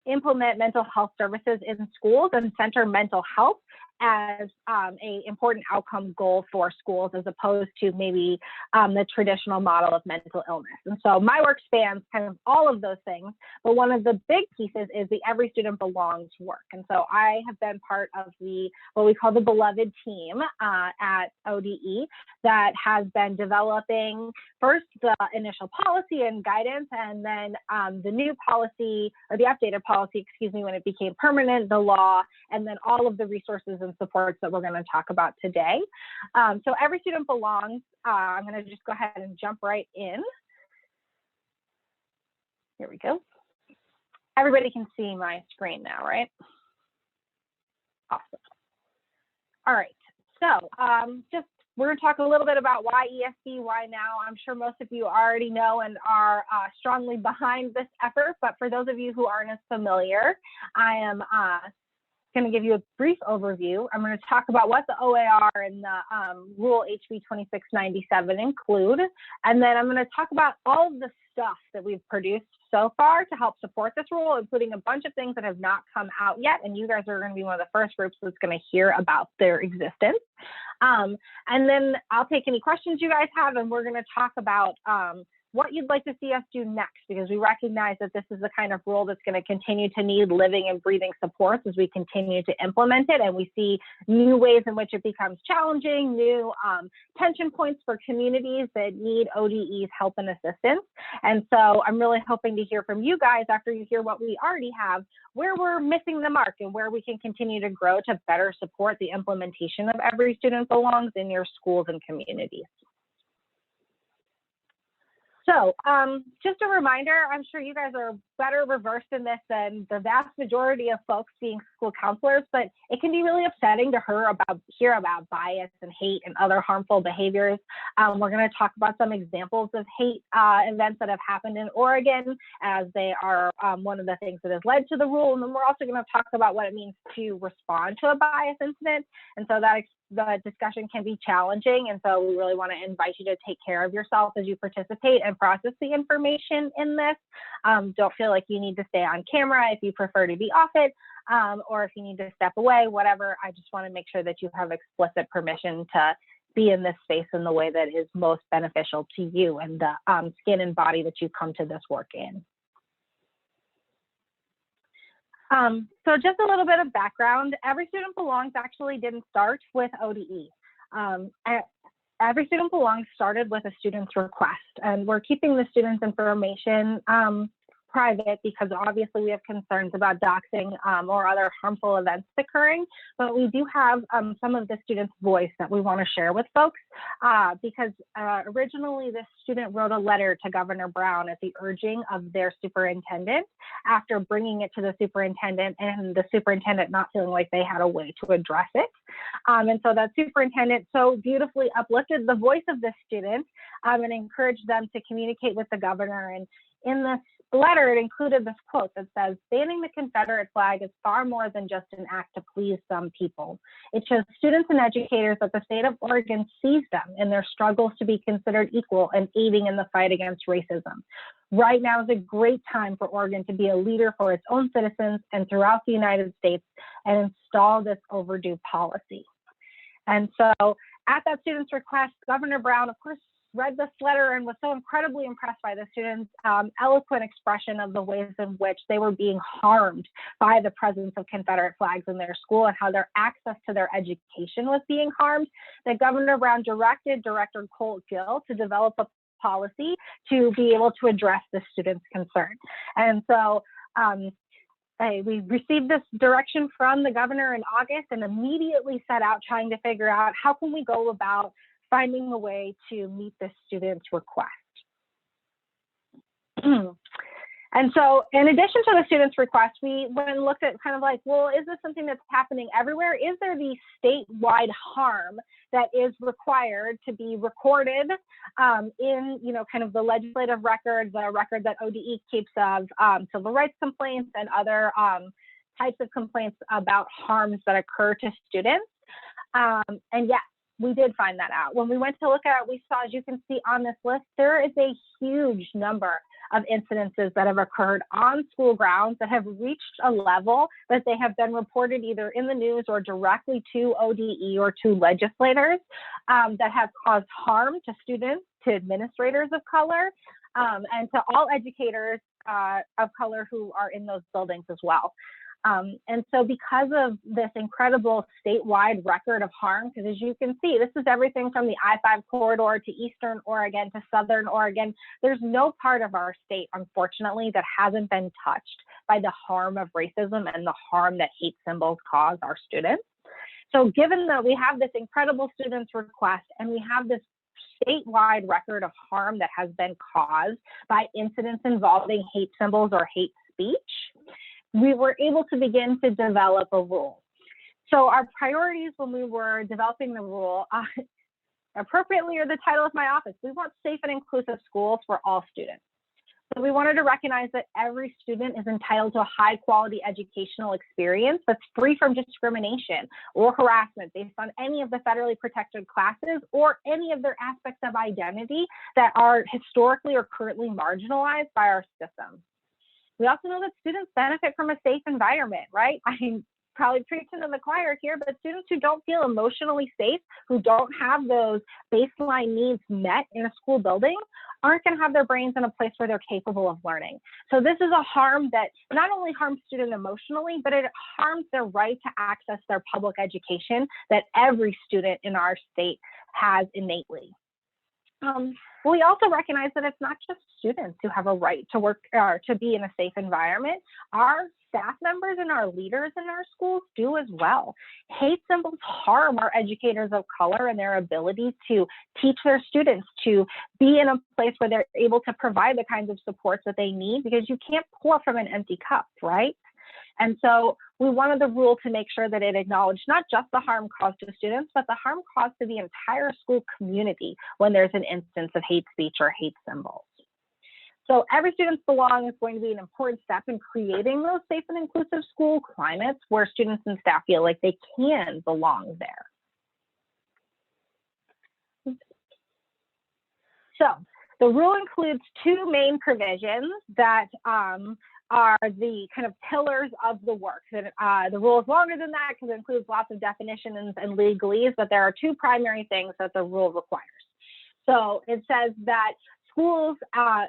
implement mental health services in schools and center mental health as a important outcome goal for schools, as opposed to maybe the traditional model of mental illness. And so my work spans kind of all of those things, but one of the big pieces is the Every Student Belongs work. And so I have been part of the, what we call the Beloved team at ODE, that has been developing first the initial policy and guidance, and then the new policy, or the updated policy, excuse me, when it became permanent, the law, and then all of the resources and supports that we're going to talk about today. So Every Student Belongs, I'm going to just go ahead and jump right in. Here we go. Everybody can see my screen now, right? Awesome. All right, so we're going to talk a little bit about why ESB, why now. I'm sure most of you already know and are strongly behind this effort, but for those of you who aren't as familiar, I am going to give you a brief overview. I'm going to talk about what the OAR and the Rule HB 2697 include, and then I'm going to talk about all of the stuff that we've produced so far to help support this rule, including a bunch of things that have not come out yet, and you guys are going to be one of the first groups that's going to hear about their existence. And then I'll take any questions you guys have, and we're going to talk about what you'd like to see us do next, because we recognize that this is the kind of rule that's going to continue to need living and breathing supports as we continue to implement it, and we see new ways in which it becomes challenging, new tension points for communities that need ODE's help and assistance. And so I'm really hoping to hear from you guys after you hear what we already have, where we're missing the mark and where we can continue to grow to better support the implementation of Every Student Belongs in your schools and communities. So just a reminder, I'm sure you guys are better versed in this than the vast majority of folks being school counselors, but it can be really upsetting to hear about bias and hate and other harmful behaviors. We're going to talk about some examples of hate events that have happened in Oregon, as they are one of the things that has led to the rule. And then we're also going to talk about what it means to respond to a bias incident. And so that the discussion can be challenging, and so we really want to invite you to take care of yourself as you participate and process the information in this. Don't feel like you need to stay on camera if you prefer to be off it, or if you need to step away, whatever. I just want to make sure that you have explicit permission to be in this space in the way that is most beneficial to you and the skin and body that you come to this work in. So just a little bit of background. Every Student Belongs actually didn't start with ODE. Every Student Belongs started with a student's request, and we're keeping the student's information private because obviously we have concerns about doxing or other harmful events occurring, but we do have some of the student's voice that we want to share with folks because originally this student wrote a letter to Governor Brown at the urging of their superintendent after bringing it to the superintendent and the superintendent not feeling like they had a way to address it. And so that superintendent so beautifully uplifted the voice of the student and encouraged them to communicate with the governor. And in this letter, it included this quote that says, "Banning the Confederate flag is far more than just an act to please some people. It shows students and educators that the state of Oregon sees them in their struggles to be considered equal and aiding in the fight against racism. Right now is a great time for Oregon to be a leader for its own citizens and throughout the United States and install this overdue policy." And so at that student's request, Governor Brown, of course, read this letter and was so incredibly impressed by the students' eloquent expression of the ways in which they were being harmed by the presence of Confederate flags in their school and how their access to their education was being harmed, that Governor Brown directed Director Colt Gill to develop a policy to be able to address the students' concern. And so we received this direction from the governor in August and immediately set out trying to figure out how can we go about finding a way to meet the student's request. And so in addition to the student's request, we went and looked at kind of like, well, is this something that's happening everywhere? Is there the statewide harm that is required to be recorded in, kind of the legislative record, the record that ODE keeps of civil rights complaints and other types of complaints about harms that occur to students? And yes, we did find that out. When we went to look at it, we saw, as you can see on this list, there is a huge number of incidences that have occurred on school grounds that have reached a level that they have been reported either in the news or directly to ODE or to legislators that have caused harm to students, to administrators of color, and to all educators of color who are in those buildings as well. And so because of this incredible statewide record of harm, because as you can see, this is everything from the I-5 corridor to Eastern Oregon to Southern Oregon. There's no part of our state, unfortunately, that hasn't been touched by the harm of racism and the harm that hate symbols cause our students. So given that we have this incredible students request and we have this statewide record of harm that has been caused by incidents involving hate symbols or hate speech, we were able to begin to develop a rule. So our priorities when we were developing the rule, appropriately are the title of my office. We want safe and inclusive schools for all students. So we wanted to recognize that every student is entitled to a high quality educational experience that's free from discrimination or harassment based on any of the federally protected classes or any of their aspects of identity that are historically or currently marginalized by our system. We also know that students benefit from a safe environment, right? I'm probably preaching to the choir here, but students who don't feel emotionally safe, who don't have those baseline needs met in a school building, aren't going to have their brains in a place where they're capable of learning. So this is a harm that not only harms students emotionally, but it harms their right to access their public education that every student in our state has innately. We also recognize that it's not just students who have a right to work or to be in a safe environment. Our staff members and our leaders in our schools do as well. Hate symbols harm our educators of color and their ability to teach their students, to be in a place where they're able to provide the kinds of supports that they need, because you can't pour from an empty cup, right? And so we wanted the rule to make sure that it acknowledged not just the harm caused to students, but the harm caused to the entire school community when there's an instance of hate speech or hate symbols. So every student's belong is going to be an important step in creating those safe and inclusive school climates where students and staff feel like they can belong there. So the rule includes two main provisions that are the kind of pillars of the work. The rule is longer than that because it includes lots of definitions and legalese, but there are two primary things that the rule requires. So it says that schools,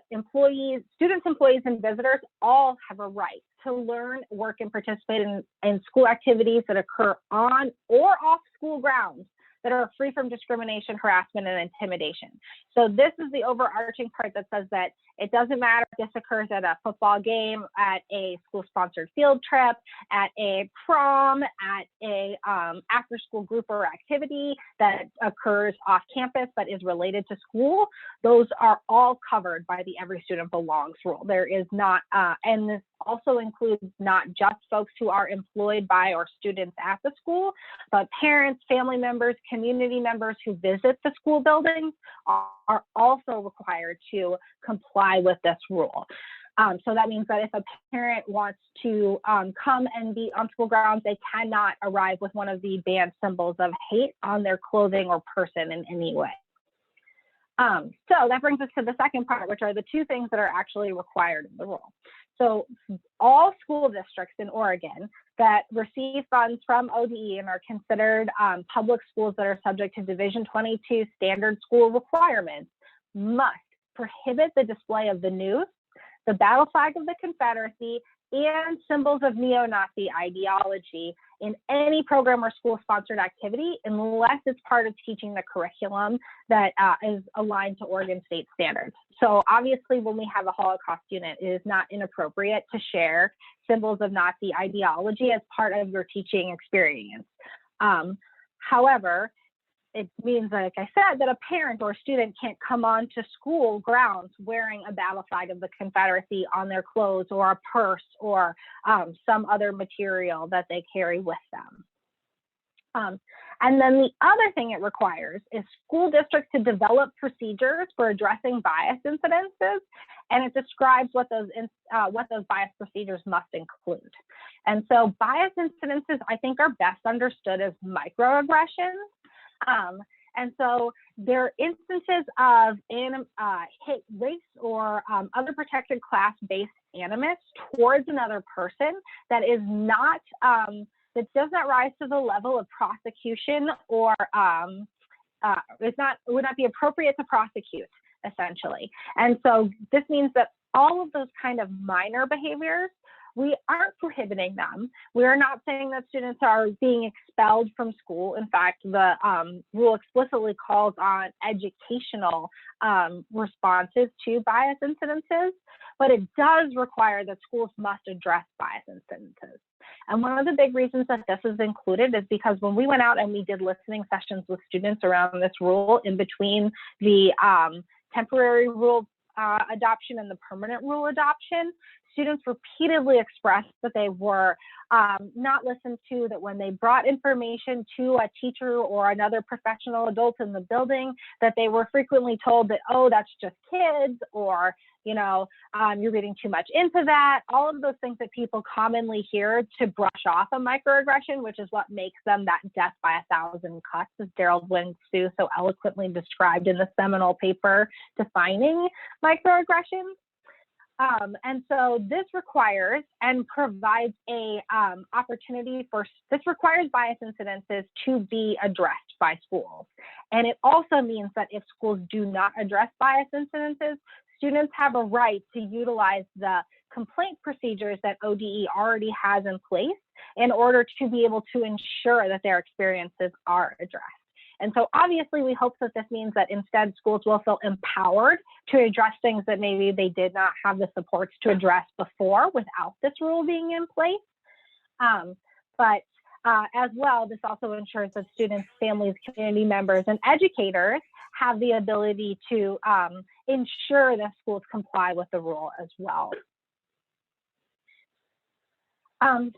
employees, students, employees, and visitors all have a right to learn, work, and participate in school activities that occur on or off school grounds that are free from discrimination, harassment, and intimidation. So this is the overarching part that says that it doesn't matter if this occurs at a football game, at a school-sponsored field trip, at a prom, at a after-school group or activity that occurs off campus but is related to school. Those are all covered by the Every Student Belongs rule. There is not, and this also includes not just folks who are employed by or students at the school, but parents, family members, community members who visit the school buildings are also required to comply with this rule. So that means that if a parent wants to come and be on school grounds, they cannot arrive with one of the banned symbols of hate on their clothing or person in any way. So that brings us to the second part, which are the two things that are actually required in the rule. So all school districts in Oregon that receive funds from ODE and are considered public schools that are subject to Division 22 standard school requirements must prohibit the display of the noose, the battle flag of the Confederacy, and symbols of neo-Nazi ideology in any program or school-sponsored activity unless it's part of teaching the curriculum that is aligned to Oregon state standards. So obviously when we have a Holocaust unit, it is not inappropriate to share symbols of Nazi ideology as part of your teaching experience. However, it means, like I said, that a parent or a student can't come on to school grounds wearing a battle flag of the Confederacy on their clothes or a purse or some other material that they carry with them. And then the other thing it requires is school districts to develop procedures for addressing bias incidences, and it describes what those bias procedures must include. And so bias incidences, I think, are best understood as microaggressions. And so there are instances of hate, race, or other protected class-based animus towards another person that is not, that does not rise to the level of prosecution, or would not be appropriate to prosecute, essentially. And so this means that all of those kind of minor behaviors, we aren't prohibiting them. We are not saying that students are being expelled from school. In fact, the rule explicitly calls on educational responses to bias incidences, but it does require that schools must address bias incidences. And one of the big reasons that this is included is because when we went out and we did listening sessions with students around this rule in between the temporary rule adoption and the permanent rule adoption, students repeatedly expressed that they were not listened to, that when they brought information to a teacher or another professional adult in the building, that they were frequently told that, oh, that's just kids, or, you know, you're reading too much into that. All of those things that people commonly hear to brush off a microaggression, which is what makes them that death by 1,000 cuts, as Gerald Wynn Sue so eloquently described in the seminal paper defining microaggressions. And so this requires and provides a opportunity for, this requires bias incidences to be addressed by schools. And it also means that if schools do not address bias incidences, students have a right to utilize the complaint procedures that ODE already has in place in order to be able to ensure that their experiences are addressed. And so obviously we hope that this means that instead schools will feel empowered to address things that maybe they did not have the supports to address before without this rule being in place. As well, this also ensures that students, families, community members, and educators have the ability to ensure that schools comply with the rule as well.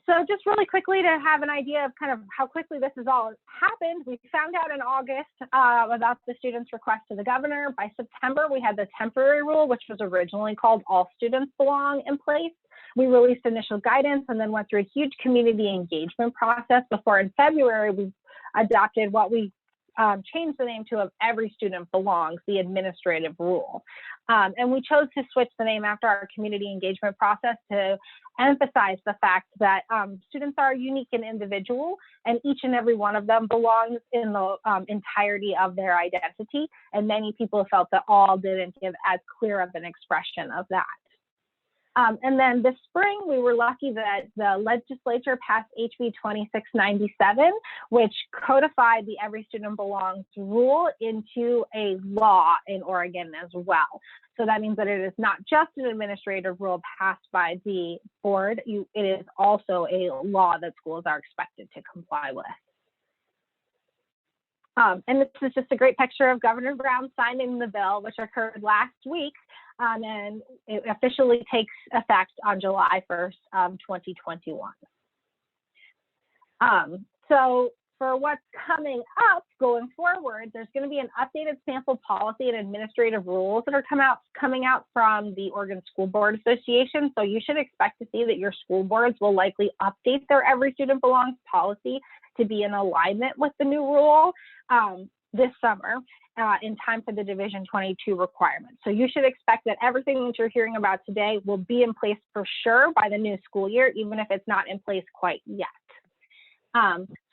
So just really quickly to have an idea of kind of how quickly this has all happened, we found out in August about the students' request to the governor. By September, we had the temporary rule, which was originally called All Students Belong, in place. We released initial guidance and then went through a huge community engagement process before in February we adopted what we changed the name to of Every Student Belongs, the administrative rule. And we chose to switch the name after our community engagement process to emphasize the fact that students are unique and individual, and each and every one of them belongs in the entirety of their identity. And many people felt that all didn't give as clear of an expression of that. And then this spring, we were lucky that the legislature passed HB 2697, which codified the Every Student Belongs rule into a law in Oregon as well. So that means that it is not just an administrative rule passed by the board, it is also a law that schools are expected to comply with. And this is just a great picture of Governor Brown signing the bill, which occurred last week, and it officially takes effect on July 1st, 2021. So for what's coming up going forward, there's going to be an updated sample policy and administrative rules that are coming out from the Oregon School Board Association. So you should expect to see that your school boards will likely update their Every Student Belongs policy to be in alignment with the new rule this summer in time for the Division 22 requirements. So you should expect that everything that you're hearing about today will be in place for sure by the new school year, even if it's not in place quite yet.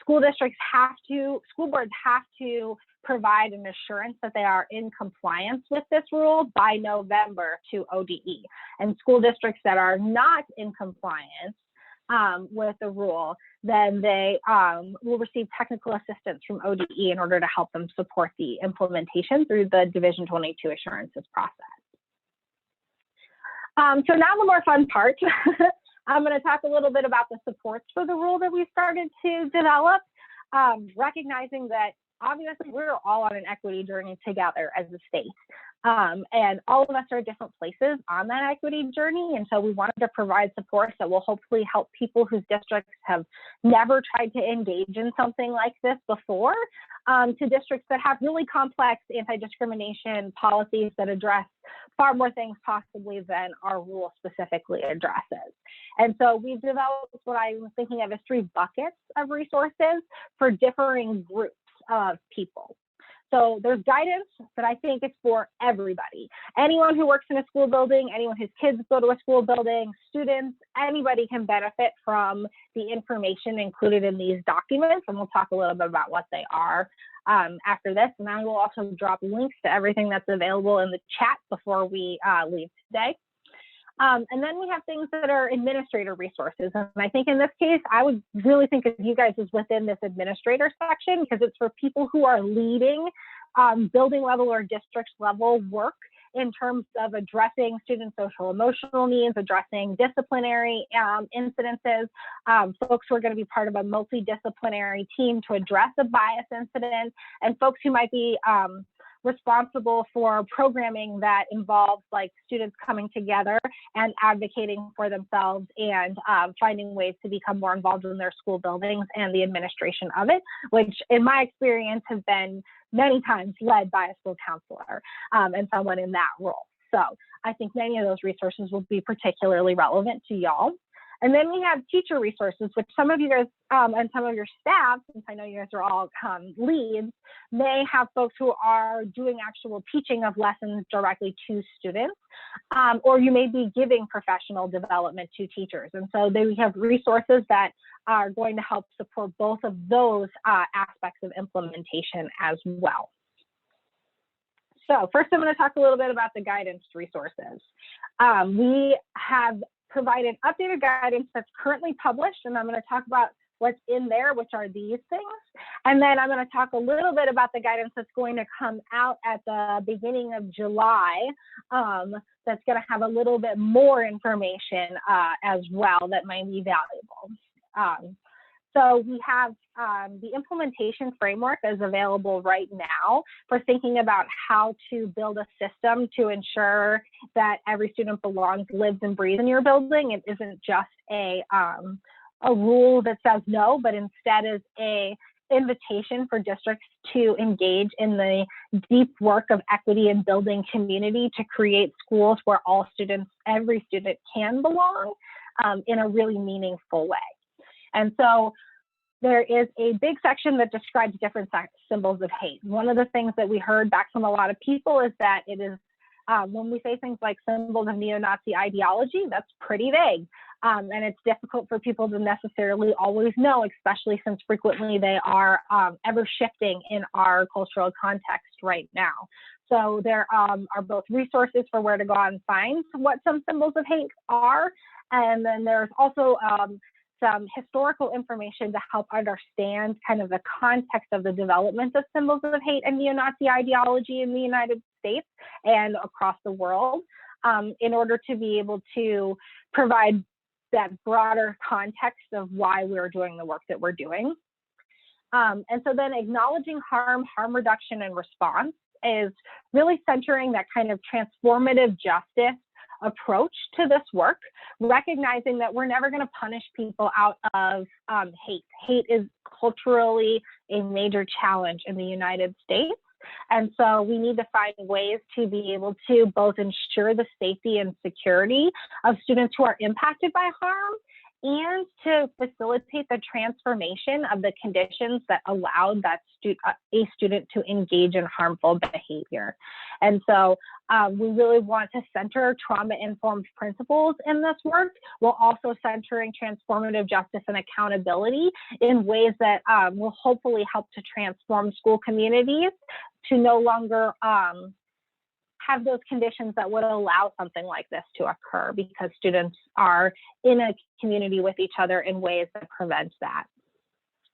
School boards have to provide an assurance that they are in compliance with this rule by November to ODE. And school districts that are not in compliance with the rule, then they will receive technical assistance from ODE in order to help them support the implementation through the Division 22 assurances process. So now the more fun part. I'm going to talk a little bit about the supports for the rule that we started to develop, recognizing that obviously we're all on an equity journey together as a state. And all of us are at different places on that equity journey. And so we wanted to provide supports that will hopefully help people whose districts have never tried to engage in something like this before, to districts that have really complex anti-discrimination policies that address far more things possibly than our rule specifically addresses. And so we've developed what I'm thinking of as 3 buckets of resources for differing groups of people. So there's guidance that I think is for everybody. Anyone who works in a school building, anyone whose kids go to a school building, students, anybody can benefit from the information included in these documents. And we'll talk a little bit about what they are after this. And I will also drop links to everything that's available in the chat before we leave today. And then we have things that are administrator resources. And I think in this case, I would really think of you guys as within this administrator section, because it's for people who are leading building level or district level work in terms of addressing student social emotional needs, addressing disciplinary incidences, folks who are going to be part of a multidisciplinary team to address a bias incident, and folks who might be responsible for programming that involves like students coming together and advocating for themselves and finding ways to become more involved in their school buildings and the administration of it, which in my experience has been many times led by a school counselor and someone in that role. So I think many of those resources will be particularly relevant to y'all. And then we have teacher resources, which some of you guys and some of your staff, since I know you guys are all leads, may have folks who are doing actual teaching of lessons directly to students, or you may be giving professional development to teachers. And so we have resources that are going to help support both of those aspects of implementation as well. So first, I'm going to talk a little bit about the guidance resources. We have provided updated guidance that's currently published, and I'm going to talk about what's in there, which are these things. And then I'm going to talk a little bit about the guidance that's going to come out at the beginning of July, that's going to have a little bit more information as well that might be valuable. So we have the implementation framework is available right now for thinking about how to build a system to ensure that every student belongs, lives, and breathes in your building. It isn't just a rule that says no, but instead is a invitation for districts to engage in the deep work of equity and building community to create schools where all students, every student can belong in a really meaningful way. And so there is a big section that describes different symbols of hate. One of the things that we heard back from a lot of people is that it is, when we say things like symbols of neo-Nazi ideology, that's pretty vague. And it's difficult for people to necessarily always know, especially since frequently they are ever shifting in our cultural context right now. So there are both resources for where to go and find what some symbols of hate are. And then there's also some historical information to help understand kind of the context of the development of symbols of hate and neo-Nazi ideology in the United States and across the world, in order to be able to provide that broader context of why we're doing the work that we're doing. And so then acknowledging harm reduction, and response is really centering that kind of transformative justice approach to this work, recognizing that we're never going to punish people out of hate. Hate is culturally a major challenge in the United States. And so we need to find ways to be able to both ensure the safety and security of students who are impacted by harm, and to facilitate the transformation of the conditions that allowed that a student to engage in harmful behavior. And so we really want to center trauma-informed principles in this work, while also centering transformative justice and accountability in ways that will hopefully help to transform school communities to no longer have those conditions that would allow something like this to occur, because students are in a community with each other in ways that prevent that.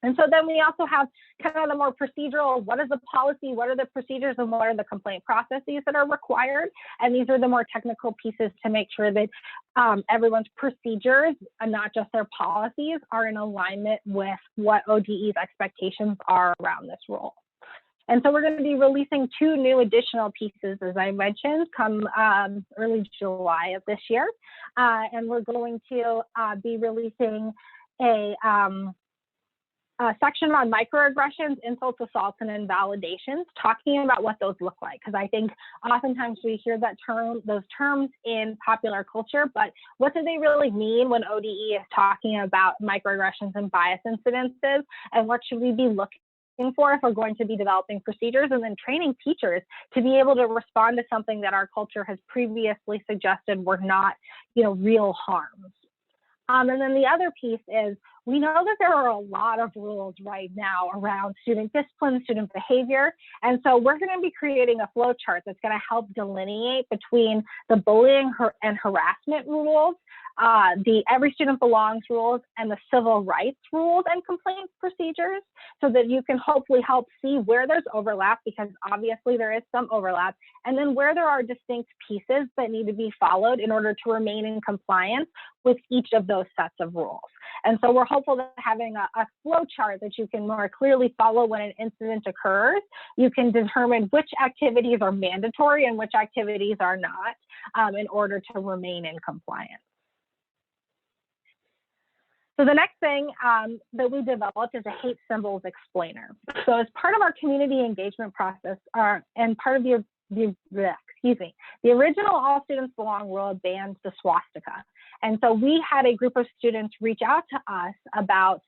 And so then we also have kind of the more procedural, what is the policy, what are the procedures, and what are the complaint processes that are required? And these are the more technical pieces to make sure that everyone's procedures, and not just their policies, are in alignment with what ODE's expectations are around this role. And so we're going to be releasing 2 new additional pieces, as I mentioned, come early July of this year. And we're going to be releasing a section on microaggressions, insults, assaults, and invalidations, talking about what those look like. Because I think oftentimes we hear those terms in popular culture, but what do they really mean when ODE is talking about microaggressions and bias incidences, and what should we be looking for if we're going to be developing procedures, and then training teachers to be able to respond to something that our culture has previously suggested were not, real harms. And then the other piece is, we know that there are a lot of rules right now around student discipline, student behavior. And so we're going to be creating a flow chart that's going to help delineate between the bullying and harassment rules, the Every Student Belongs rules, and the civil rights rules and complaints procedures, so that you can hopefully help see where there's overlap, because obviously there is some overlap, and then where there are distinct pieces that need to be followed in order to remain in compliance with each of those sets of rules. And so we're hopeful that having a flow chart that you can more clearly follow when an incident occurs, you can determine which activities are mandatory and which activities are not, in order to remain in compliance. So the next thing that we developed is a hate symbols explainer. So as part of our community engagement process, and part of the original All Students Belong rule banned the swastika. And so we had a group of students reach out to us about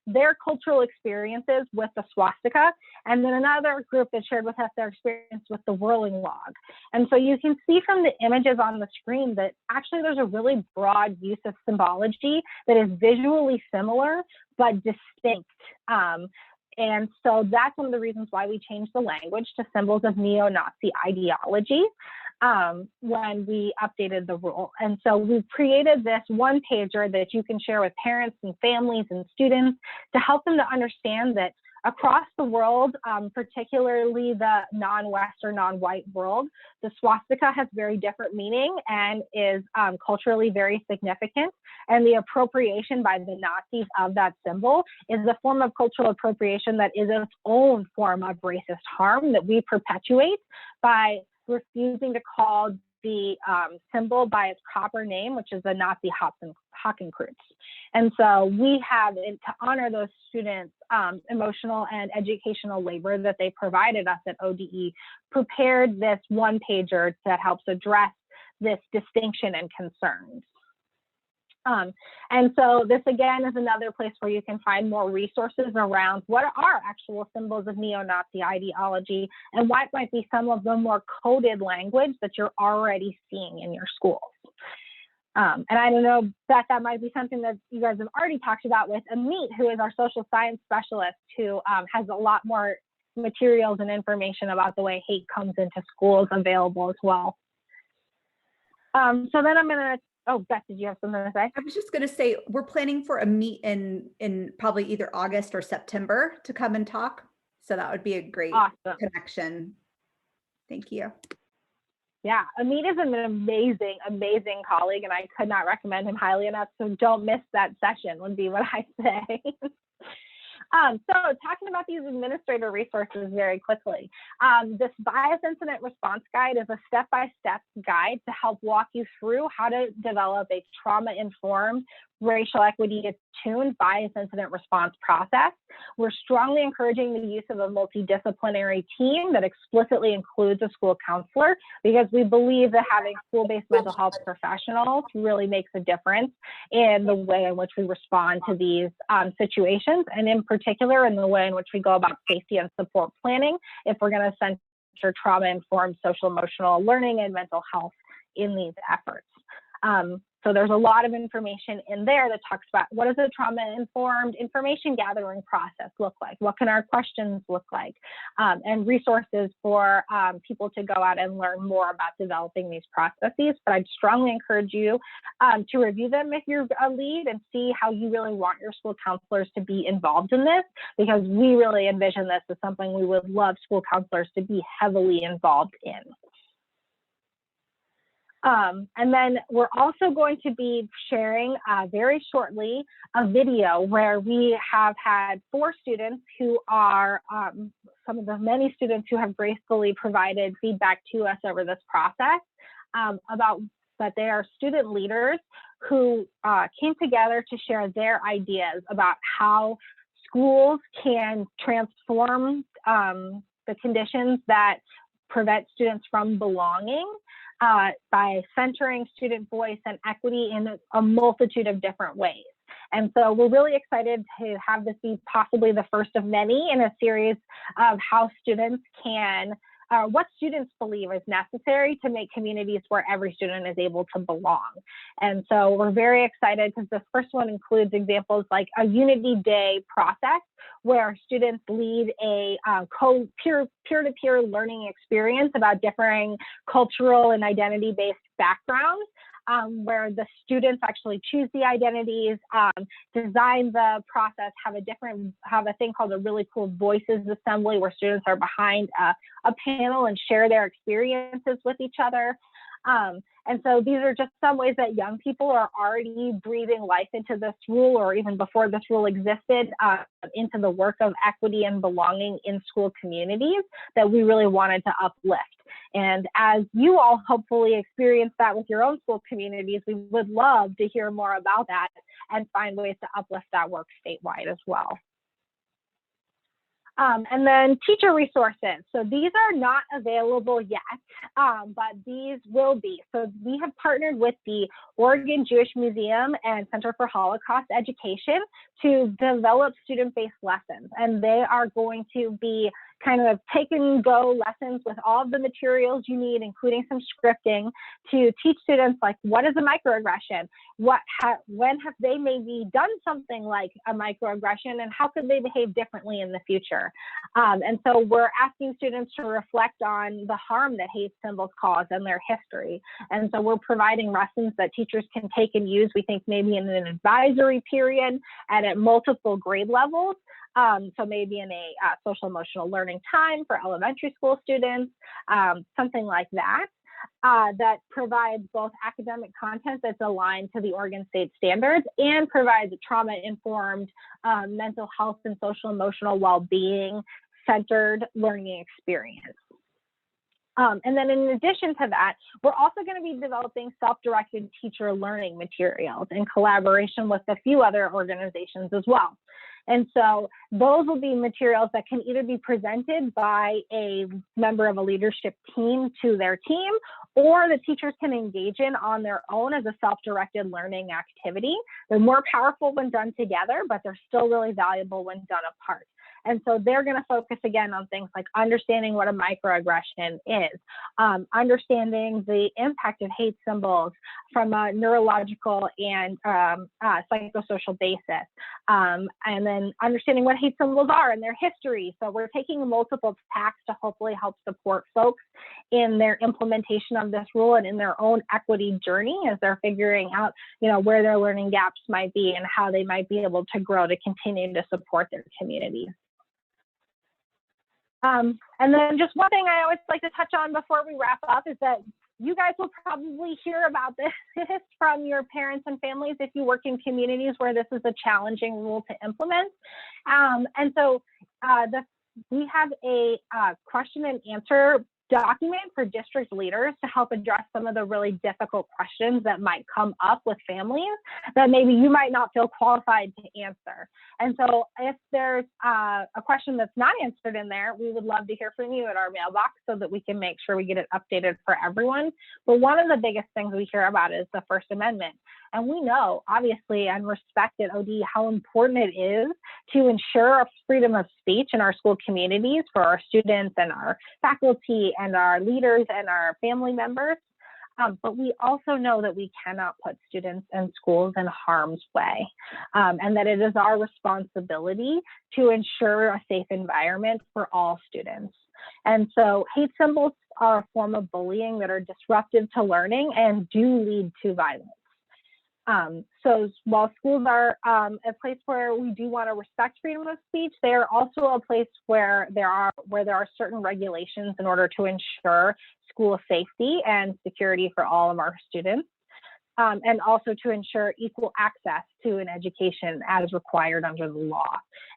their cultural experiences with the swastika, and then another group that shared with us their experience with the whirling log. And so you can see from the images on the screen that actually there's a really broad use of symbology that is visually similar but distinct. And so that's one of the reasons why we changed the language to symbols of neo-Nazi ideology when we updated the rule. And so we've created this one pager that you can share with parents and families and students to help them to understand that across the world, particularly the non-Western, non-white world, the swastika has very different meaning and is culturally very significant. And the appropriation by the Nazis of that symbol is a form of cultural appropriation that is its own form of racist harm that we perpetuate by refusing to call the symbol by its proper name, which is the Nazi Hakenkreuz. And so we have, to honor those students' emotional and educational labor that they provided us at ODE, prepared this one pager that helps address this distinction and concerns. And so this again is another place where you can find more resources around what are actual symbols of neo-Nazi ideology and what might be some of the more coded language that you're already seeing in your schools. And I don't know, that might be something that you guys have already talked about with Amit, who is our social science specialist, who has a lot more materials and information about the way hate comes into schools available as well. So then I'm gonna, oh, Beth, did you have something to say? I was just going to say, we're planning for a meet in probably either August or September to come and talk. So that would be a great connection. Thank you. Yeah, Amit is an amazing, amazing colleague, and I could not recommend him highly enough. So don't miss that session would be what I say. So talking about these administrator resources very quickly, this bias incident response guide is a step-by-step guide to help walk you through how to develop a trauma-informed, racial equity attuned bias incident response process. We're strongly encouraging the use of a multidisciplinary team that explicitly includes a school counselor, because we believe that having school-based mental health professionals really makes a difference in the way in which we respond to these situations, and in particular in the way in which we go about safety and support planning if we're going to center trauma-informed social emotional learning and mental health in these efforts. So there's a lot of information in there that talks about what does a trauma-informed information gathering process look like? What can our questions look like? And resources for people to go out and learn more about developing these processes. But I'd strongly encourage you to review them if you're a lead and see how you really want your school counselors to be involved in this, because we really envision this as something we would love school counselors to be heavily involved in. And then we're also going to be sharing very shortly a video where we have had 4 students who are some of the many students who have gracefully provided feedback to us over this process about that they are student leaders who came together to share their ideas about how schools can transform the conditions that prevent students from belonging by centering student voice and equity in a multitude of different ways. And so we're really excited to have this be possibly the first of many in a series of how students can what students believe is necessary to make communities where every student is able to belong. And so we're very excited because this first one includes examples like a Unity Day process where students lead a peer-to-peer learning experience about differing cultural and identity-based backgrounds, where the students actually choose the identities, design the process, have a thing called a really cool voices assembly where students are behind a panel and share their experiences with each other. And so these are just some ways that young people are already breathing life into this rule, or even before this rule existed, into the work of equity and belonging in school communities that we really wanted to uplift. And as you all hopefully experience that with your own school communities, we would love to hear more about that and find ways to uplift that work statewide as well. And then teacher resources. So these are not available yet, but these will be. So we have partnered with the Oregon Jewish Museum and Center for Holocaust Education to develop student-based lessons. And they are going to be kind of take and go lessons with all of the materials you need, including some scripting, to teach students like what is a microaggression, when have they maybe done something like a microaggression, and how could they behave differently in the future. And so we're asking students to reflect on the harm that hate symbols cause and their history. And so we're providing lessons that teachers can take and use, we think maybe in an advisory period and at multiple grade levels. So maybe in a social emotional learning time for elementary school students, something like that, that provides both academic content that's aligned to the Oregon State standards and provides a trauma-informed mental health and social emotional well-being centered learning experience. And then in addition to that, we're also going to be developing self-directed teacher learning materials in collaboration with a few other organizations as well. And so those will be materials that can either be presented by a member of a leadership team to their team, or the teachers can engage in on their own as a self-directed learning activity. They're more powerful when done together, but they're still really valuable when done apart. And so they're going to focus again on things like understanding what a microaggression is, understanding the impact of hate symbols from a neurological and psychosocial basis, and then understanding what hate symbols are and their history. So we're taking multiple tacks to hopefully help support folks in their implementation of this rule and in their own equity journey as they're figuring out, where their learning gaps might be and how they might be able to grow to continue to support their communities. And then just one thing I always like to touch on before we wrap up is that you guys will probably hear about this from your parents and families if you work in communities where this is a challenging rule to implement. And so we have a question and answer document for district leaders to help address some of the really difficult questions that might come up with families that maybe you might not feel qualified to answer. And so if there's a question that's not answered in there, we would love to hear from you at our mailbox so that we can make sure we get it updated for everyone. But one of the biggest things we hear about is the First Amendment. And we know, obviously, and respect at OD how important it is to ensure freedom of speech in our school communities for our students and our faculty and our leaders and our family members. But we also know that we cannot put students and schools in harm's way, and that it is our responsibility to ensure a safe environment for all students. And so hate symbols are a form of bullying that are disruptive to learning and do lead to violence. So while schools are a place where we do want to respect freedom of speech, they are also a place where there are certain regulations in order to ensure school safety and security for all of our students, and also to ensure equal access to an education as required under the law.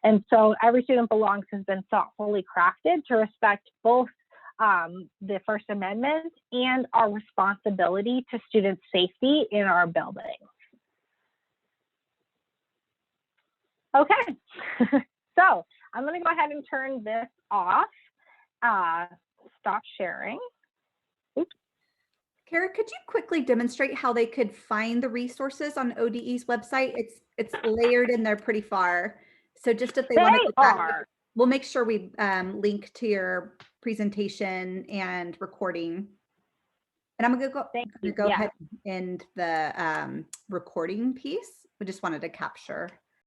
And so Every Student Belongs has been thoughtfully crafted to respect both the First Amendment and our responsibility to student safety in our buildings. Okay, so I'm going to go ahead and turn this off, stop sharing. Oops. Kara, could you quickly demonstrate how they could find the resources on ODE's website? It's layered in there pretty far. So just if they want to go back, we'll make sure we link to your presentation and recording. And I'm gonna go ahead and end the recording piece. We just wanted to capture